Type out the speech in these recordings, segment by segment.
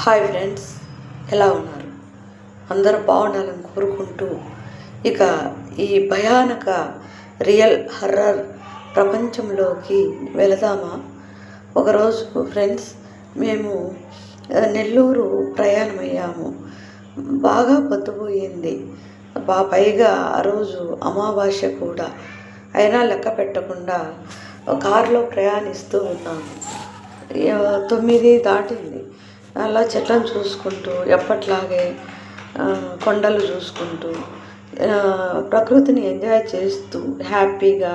Hi friends, ఎలా ఉన్నారు? అందరూ బాగుండాలని కోరుకుంటూ ఇక ఈ భయానక రియల్ హర్రర్ ప్రపంచంలోకి వెళదామా? ఒకరోజు ఫ్రెండ్స్ మేము నెల్లూరు ప్రయాణమయ్యాము. బాగా పొద్దుపోయింది. పైగా ఆ రోజు అమావాస్య కూడా. అయినా లెక్క పెట్టకుండా కారులో ప్రయాణిస్తూ ఉన్నాము. 9 దాటింది. అలా చెట్లను చూసుకుంటూ ఎప్పట్లాగే కొండలు చూసుకుంటూ ప్రకృతిని ఎంజాయ్ చేస్తూ హ్యాపీగా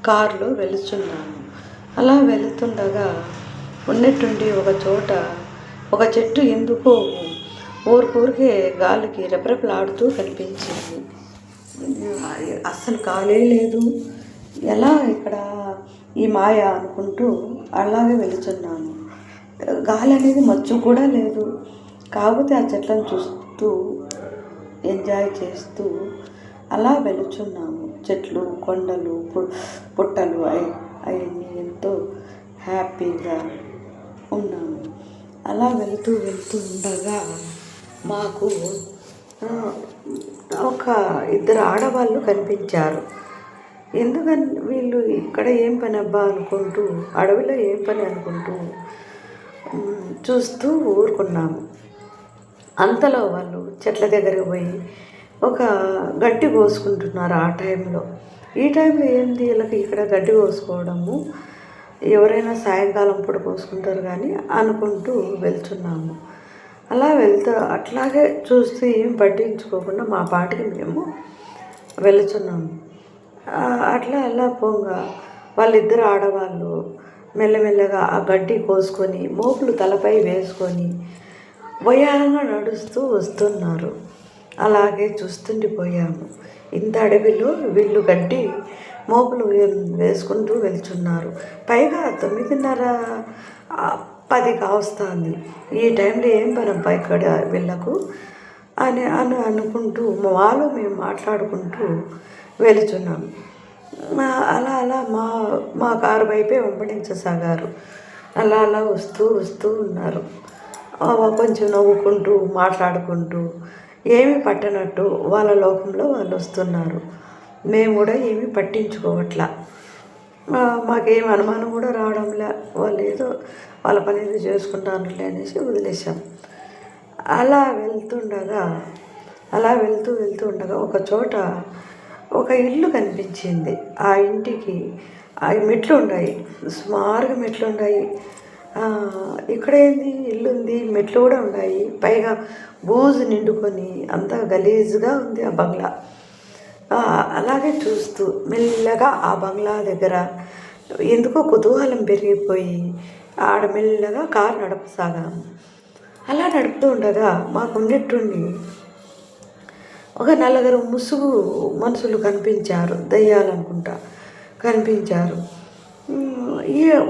కారులో వెళుతున్నాము. అలా వెళుతుండగా ఉన్నట్టుండి ఒక చోట ఒక చెట్టు ఎందుకో ఊరికే గాలికి రెపరెపలాడుతూ కనిపించింది. అస్సలు గాలే లేదు. ఎలా ఇక్కడ ఈ మాయ అనుకుంటూ అలాగే వెళుతున్నాము. గాలి అనేది మచ్చు కూడా లేదు. కాకపోతే ఆ చెట్లను చూస్తూ ఎంజాయ్ చేస్తూ అలా వెళుతున్నాము. చెట్లు, కొండలు, పుట్టలు అవన్నీ ఎంతో హ్యాపీగా ఉన్నాము. అలా వెళుతూ ఉండగా మాకు ఒక 2 ఆడవాళ్ళు కనిపించారు. ఎందుకని వీళ్ళు ఇక్కడ ఏం పని అబ్బా అనుకుంటూ, అడవిలో ఏం పని అనుకుంటూ చూస్తూ ఊరుకున్నాము. అంతలో వాళ్ళు చెట్ల దగ్గరికి పోయి ఒక గడ్డి కోసుకుంటున్నారు. ఆ టైంలో ఈ టైంలో ఏంది వీళ్ళకి ఇక్కడ గడ్డి కోసుకోవడము, ఎవరైనా సాయంకాలం పూట కోసుకుంటారు కానీ అనుకుంటూ వెళ్తున్నాము. అలా అట్లాగే చూస్తూ ఏం పట్టించుకోకుండా మా పాటికి మేము వెళుతున్నాము. అలా పోగా వాళ్ళిద్దరు ఆడవాళ్ళు మెల్లమెల్లగా ఆ గడ్డి కోసుకొని మోపులు తలపై వేసుకొని వయ్యారంగా నడుస్తూ వస్తున్నారు. అలాగే చూస్తుండిపోయాము. ఇంత అడవిలో వీళ్ళు గడ్డి మోపులు వేసుకుంటూ వెళ్తున్నారు. పైగా 9:30, 10 కావస్తుంది. ఈ టైంలో ఏం పనబ్బా ఇక్కడ వీళ్ళకు అని అనుకుంటూ మేము మాట్లాడుకుంటూ వెళుతున్నాము. అలా మా కారు వైపే వెంబడించసాగారు. అలా వస్తూ ఉన్నారు. కొంచెం నవ్వుకుంటూ మాట్లాడుకుంటూ ఏమీ పట్టనట్టు వాళ్ళ లోకంలో వాళ్ళు వస్తున్నారు. మేము కూడా ఏమీ పట్టించుకోవట్లా. మాకేం అనుమానం కూడా రావడంలే. వాళ్ళు ఏదో వాళ్ళ పని ఏదో చేసుకుంటానులే అనేసి వదిలేసాం. అలా వెళ్తూ ఉండగా ఒక చోట ఒక ఇల్లు కనిపించింది. ఆ ఇంటికి మెట్లు ఉన్నాయి, సుమారుగా మెట్లు ఉన్నాయి. ఇక్కడ ఏంది ఇల్లు ఉంది, మెట్లు కూడా ఉన్నాయి. పైగా బూజు నిండుకొని అంతా గలీజుగా ఉంది ఆ బంగ్లా. అలాగే చూస్తూ మెల్లగా ఆ బంగ్లా దగ్గర ఎందుకో కుతూహలం పెరిగిపోయి ఆడ మెల్లగా కారు నడపసాగాము. అలా నడుపుతూ ఉండగా మాకు ఉన్నట్టుండి ఒక 4 ముసుగు మనుషులు కనిపించారు. దయ్యాలనుకుంటా కనిపించారు.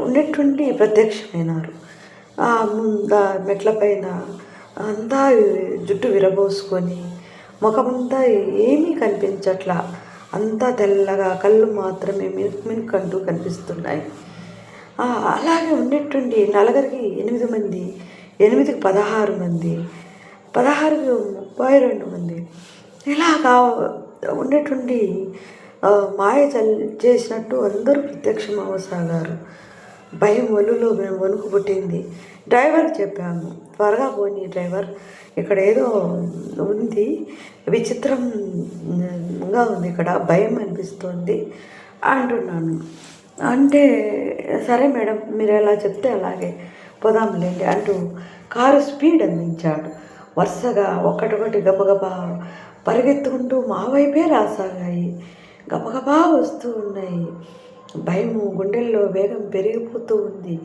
ఉన్నట్టుండి ప్రత్యక్షమైనారు. మెట్ల పైన అంతా జుట్టు విరబోసుకొని ముఖమంతా ఏమీ కనిపించట్లా. అంతా తెల్లగా, కళ్ళు మాత్రమే మినుకంటూ కనిపిస్తున్నాయి. అలాగే ఉన్నట్టుండి 4కి 8 మంది, 8కి 16 మంది, 16కి 32 మంది ఇలాగా ఉన్నట్టుండి మాయ చేసినట్టు అందరూ ప్రత్యక్షం అవసాగారు. భయం ఒళ్ళులో మేము వణుకు పుట్టింది. డ్రైవర్కి చెప్పాము, త్వరగా పోనీ డ్రైవర్, ఇక్కడ ఏదో ఉంది, విచిత్రంగా ఉంది, ఇక్కడ భయం అనిపిస్తుంది అంటున్నాను. అంటే సరే మేడం, మీరు ఎలా చెప్తే అలాగే పోదాంలేండి అంటూ కారు స్పీడ్ అందించాడు. వరుసగా ఒకటొకటి గబగబా పరిగెత్తుకుంటూ మా వైపే రాసాగాయి. గబగబా వస్తూ ఉన్నాయి. భయము గుండెల్లో వేగం పెరిగిపోతూ ఉంది.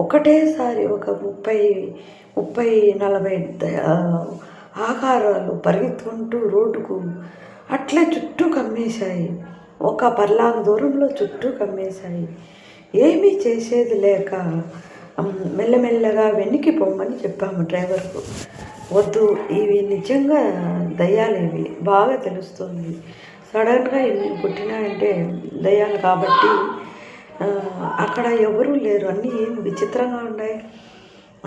ఒకటేసారి ఒక 30-40 ఆకారాలు పరిగెత్తుకుంటూ రోడ్డుకు అట్లే చుట్టూ కమ్మేశాయి. ఒక పర్లాంగ దూరంలో చుట్టూ కమ్మేశాయి. ఏమీ చేసేది లేక మెల్లమెల్లగా వెనక్కి పొమ్మని చెప్పాము డ్రైవర్కు. వద్దు, ఇవి నిజంగా దయ్యాలు, ఇవి బాగా తెలుస్తుంది. సడన్గా ఇన్ని పుట్టినాయంటే దయ్యాలు కాబట్టి అక్కడ ఎవరూ లేరు, అన్నీ ఏం విచిత్రంగా ఉన్నాయి.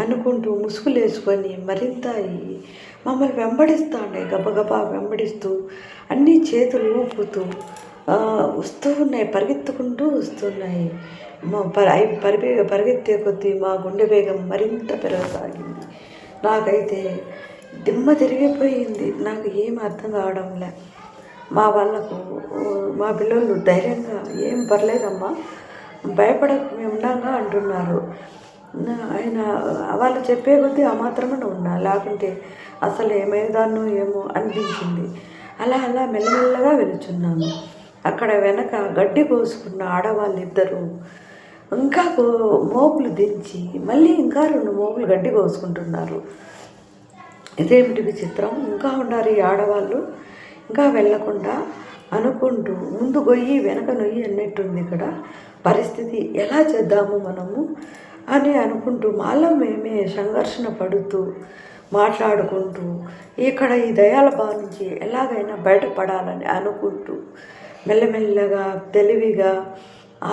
అనుకుంటూ ముసుగులేసుకొని మరింత మమ్మల్ని వెంబడిస్తాండే, గబగబా వెంబడిస్తూ అన్ని చేతులు ఊపుతూ వస్తూ ఉన్నాయి, పరిగెత్తుకుంటూ వస్తున్నాయి. పరిగెత్తే కొద్దీ మా గుండె వేగం మరింత పెరగసాగింది. నాకైతే దిమ్మ తిరిగిపోయింది. నాకు ఏం అర్థం కావడంలే. మా వాళ్ళకు మా పిల్లలు ధైర్యంగా ఏం పర్లేదమ్మా, భయపడకు, మేము ఉన్నాగా అంటున్నారు. ఆయన వాళ్ళు చెప్పే కొద్దీ ఆ మాత్రమే ఉన్నా, లేకుంటే అసలు ఏమైదాన్నో ఏమో అనిపించింది. అలా అలా మెల్లమెల్లగా వెళుచున్నాము. అక్కడ వెనక గడ్డి కోసుకున్న ఆడవాళ్ళు ఇద్దరు ఇంకా మోపులు దించి మళ్ళీ ఇంకా 2 మోపులు గడ్డి కోసుకుంటున్నారు. ఇదేమిటి విచిత్రం, ఇంకా ఉన్నారు ఈ ఆడవాళ్ళు, ఇంకా వెళ్ళకుండా అనుకుంటూ ముందు గొయ్యి వెనక నొయ్యి అన్నట్టుంది ఇక్కడ పరిస్థితి, ఎలా చేద్దాము మనము అని అనుకుంటూ మాలో మేమే సంఘర్షణ పడుతూ మాట్లాడుకుంటూ ఇక్కడ ఈ దయాల బాధ నుంచి ఎలాగైనా బయటపడాలని అనుకుంటూ మెల్లమెల్లగా తెలివిగా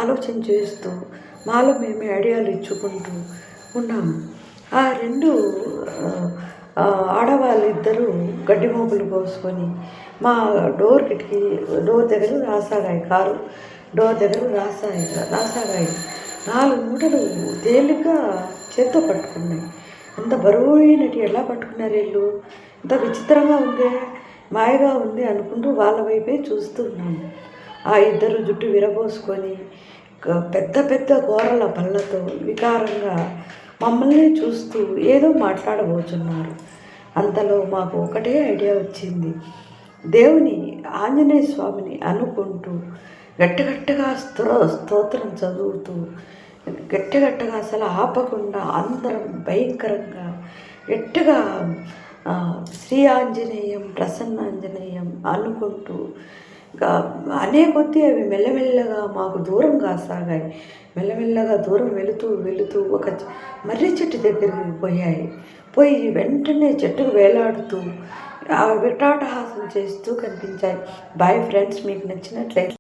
ఆలోచన చేస్తూ మాలో మేమే ఐడియాలు ఇచ్చుకుంటూ ఉన్నాము. ఆ 2 ఆడవాళ్ళు ఇద్దరు గడ్డి మోపులు కోసుకొని మా డోర్ దగ్గర రాసాగాయి, కారు డోర్ దగ్గర రాసాగాయి. 4 మూటలు తేలిగ్గా చేత్తో పట్టుకున్నాయి. అంత బరువైనటి ఎలా పట్టుకున్నారు వీళ్ళు, ఇంత విచిత్రంగా ఉంది, మాయగా ఉంది అనుకుంటూ వాళ్ళ వైపే చూస్తున్నాము. ఆ ఇద్దరు జుట్టు విరబోసుకొని పెద్ద పెద్ద గోరల పళ్ళతో వికారంగా మమ్మల్ని చూస్తూ ఏదో మాట్లాడబోతున్నారు. అంతలో మాకు ఒకటే ఐడియా వచ్చింది. దేవుని ఆంజనేయ స్వామిని అనుకుంటూ గట్టిగట్టిగా స్తోత్రం చదువుతూ గట్టిగట్టిగా అసలు ఆపకుండా అందరం భయంకరంగా గట్టిగా శ్రీ ఆంజనేయం ప్రసన్నాంజనేయం అనుకుంటూ అనే కొద్దీ అవి మెల్లమెల్లగా మాకు దూరం కాసాగాయి. మెల్లమెల్లగా దూరం వెళుతూ ఒక మర్రి చెట్టు దగ్గరికి పోయి వెంటనే చెట్టుకు వేలాడుతూ వికటాటహాసం చేస్తూ కనిపించాయి. బాయ్ ఫ్రెండ్స్, మీకు నచ్చినట్లయితే